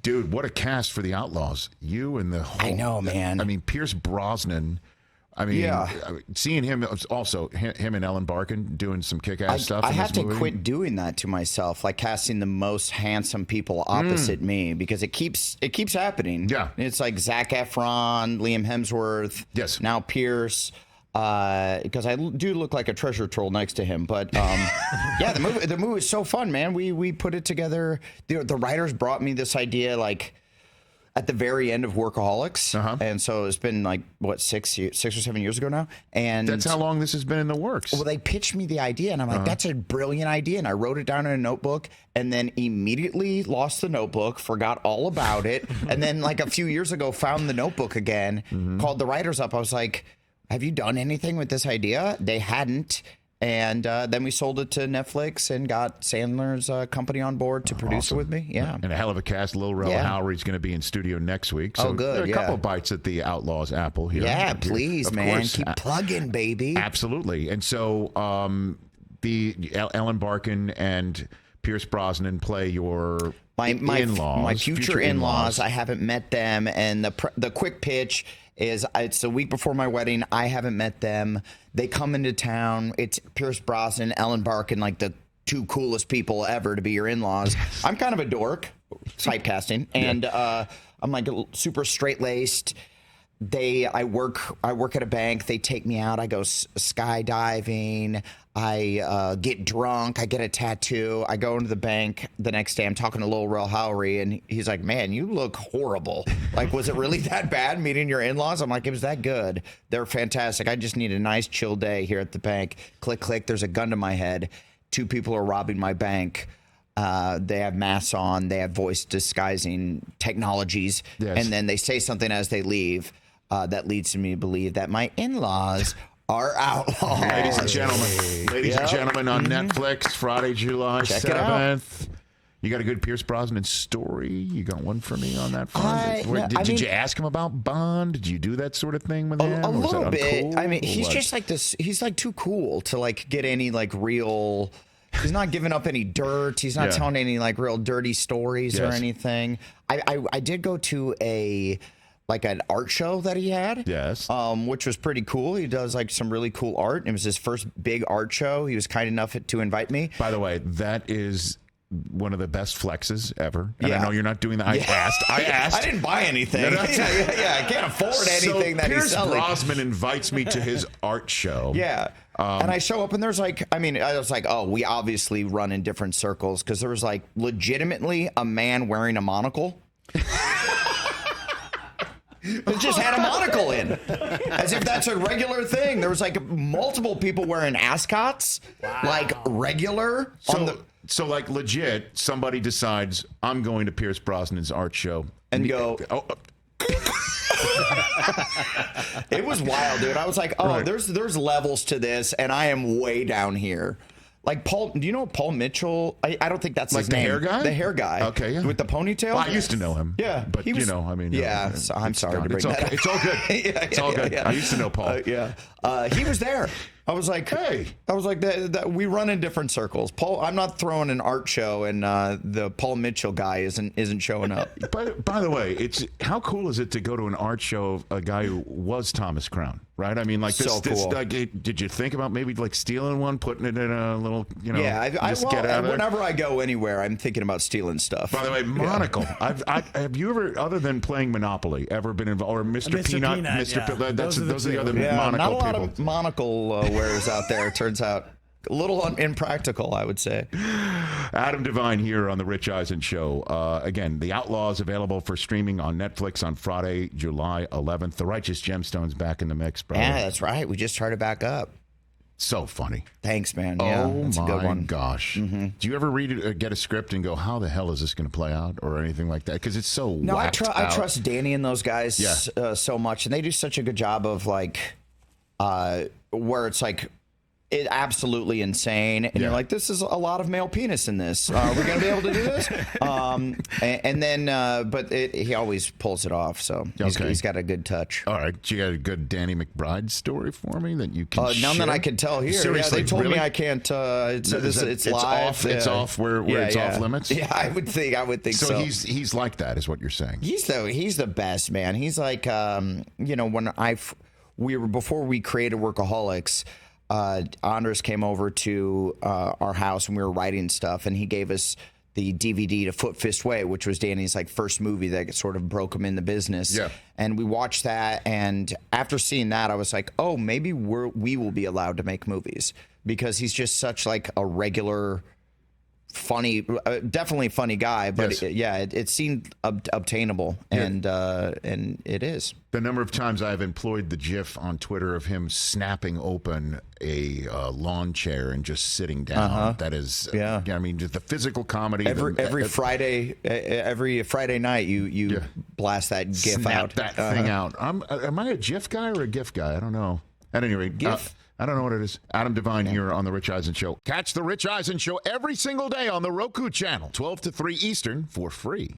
Dude, what a cast for the Outlaws. You and the whole... I know, man. I mean, Pierce Brosnan... seeing him also, him and Ellen Barkin doing some kick-ass stuff. I have to movie. quit doing that to myself, like casting the most handsome people opposite me, because it keeps happening. Yeah, it's like Zac Efron, Liam Hemsworth. Yes, now Pierce. Because I do look like a treasure troll next to him, but yeah, the movie is so fun, man. We put it together. The writers brought me this idea like at the very end of Workaholics, and so it's been like what 6 or 7 years ago now, and that's how long this has been in the works. Well, they pitched me the idea, and I'm like, that's a brilliant idea, and I wrote it down in a notebook, and then immediately lost the notebook, forgot all about it, and then like a few years ago found the notebook again, called the writers up. I was like, have you done anything with this idea? They hadn't. And then we sold it to Netflix and got Sandler's company on board to produce it with me. Yeah. And a hell of a cast. Lil Rel Howery's going to be in studio next week. So good. there are a couple of bites at the Outlaws apple here. Yeah, please, man. Course. Keep plugging, baby. Absolutely. And so the Ellen Barkin and Pierce Brosnan play your in-laws. My future in-laws. I haven't met them. And the quick pitch is it's a week before my wedding. I haven't met them. They come into town. It's Pierce Brosnan, Ellen Barkin, like the two coolest people ever to be your in-laws. I'm kind of a dork, typecasting, and I'm like super straight-laced. I work at a bank. They take me out. I go skydiving. I get drunk. I get a tattoo. I go into the bank the next day. I'm talking to Lil Rel Howery, and he's like, "Man, you look horrible. Like, was it really that bad meeting your in-laws?" I'm like, "It was that good. They're fantastic. I just need a nice chill day here at the bank." Click, click. There's a gun to my head. 2 people are robbing my bank. They have masks on. They have voice disguising technologies, and then they say something as they leave. That leads me to believe that my in-laws are outlaws. Ladies and gentlemen, on Netflix, Friday, July 7th. You got a good Pierce Brosnan story? You got one for me on that front? Did you ask him about Bond? Did you do that sort of thing with him? A little bit. I mean, he's just like this. He's like too cool to like get any like real. He's not giving up any dirt. He's not telling any like real dirty stories or anything. I did go to an art show that he had. Yes. Which was pretty cool. He does like some really cool art. It was his first big art show. He was kind enough to invite me. By the way, that is one of the best flexes ever. And I know you're not doing that. I asked. I didn't buy anything. I can't afford anything that he's selling. Pierce Brosnan invites me to his art show. Yeah. And I show up and there's like, I was like, oh, we obviously run in different circles, because there was like legitimately a man wearing a monocle. It just had a monocle in, as if that's a regular thing. There was like multiple people wearing ascots, like regular. So like legit, somebody decides I'm going to Pierce Brosnan's art show and go. It was wild, dude. I was like, there's levels to this, and I am way down here. Like Paul, do you know Paul Mitchell? I don't think that's his name. Like the hair guy? The hair guy. Okay, yeah. With the ponytail? Well, I used to know him. Yeah. But, I'm sorry to bring that up. It's all good. It's all good. I used to know Paul. He was there. I was like, hey. I was like, we run in different circles. Paul, I'm not throwing an art show, and the Paul Mitchell guy isn't showing up. By the way, how cool is it to go to an art show of a guy who was Thomas Crown, right? I mean, like this. So cool. Did you think about maybe like stealing one, putting it in a little, get out of there? Whenever I go anywhere, I'm thinking about stealing stuff. By the way, monocle. Have you ever, other than playing Monopoly, ever been involved, or Mr. Peanut, Mr. Peanut? Those are the other monocle not a lot people. Of monocle wearers out there. It turns out a little impractical, I would say. Adam Devine here on the Rich Eisen Show. Again, The Outlaws available for streaming on Netflix on Friday, July 11th. The Righteous Gemstones back in the mix, brother. Yeah, that's right. We just started back up. So funny. Thanks, man. Yeah, that's a good one. Gosh. Mm-hmm. Do you ever read it or get a script and go, how the hell is this going to play out, or anything like that? Because it's so I trust Danny and those guys so much, and they do such a good job of like where it's like It absolutely insane, and you're like, this is a lot of male penis in this. Are we gonna be able to do this? And then, but he always pulls it off. So he's got a good touch. All right, you got a good Danny McBride story for me that you can share? None that I can tell here. Seriously, they told really? me I can't. It's live. Off. It's off where it's off limits. Yeah, I would think so. So he's like that, is what you're saying. He's the best, man. He's like, when before we created Workaholics. Andres came over to our house and we were writing stuff, and he gave us the DVD to Foot Fist Way, which was Danny's first movie that sort of broke him in the business. Yeah. And we watched that, and after seeing that, I was like, oh, maybe we will be allowed to make movies, because he's just such a regular, funny, definitely funny guy. But yes. it seemed obtainable, and it is. The number of times I've employed the GIF on Twitter of him snapping open a lawn chair and just sitting down. That is, I mean, the physical comedy. Every Friday night, you blast that GIF out. That thing out. Am I a GIF guy or a GIF guy? I don't know. At any rate, GIF. I don't know what it is. Adam Devine here on The Rich Eisen Show. Catch The Rich Eisen Show every single day on the Roku channel, 12 to 3 Eastern, for free.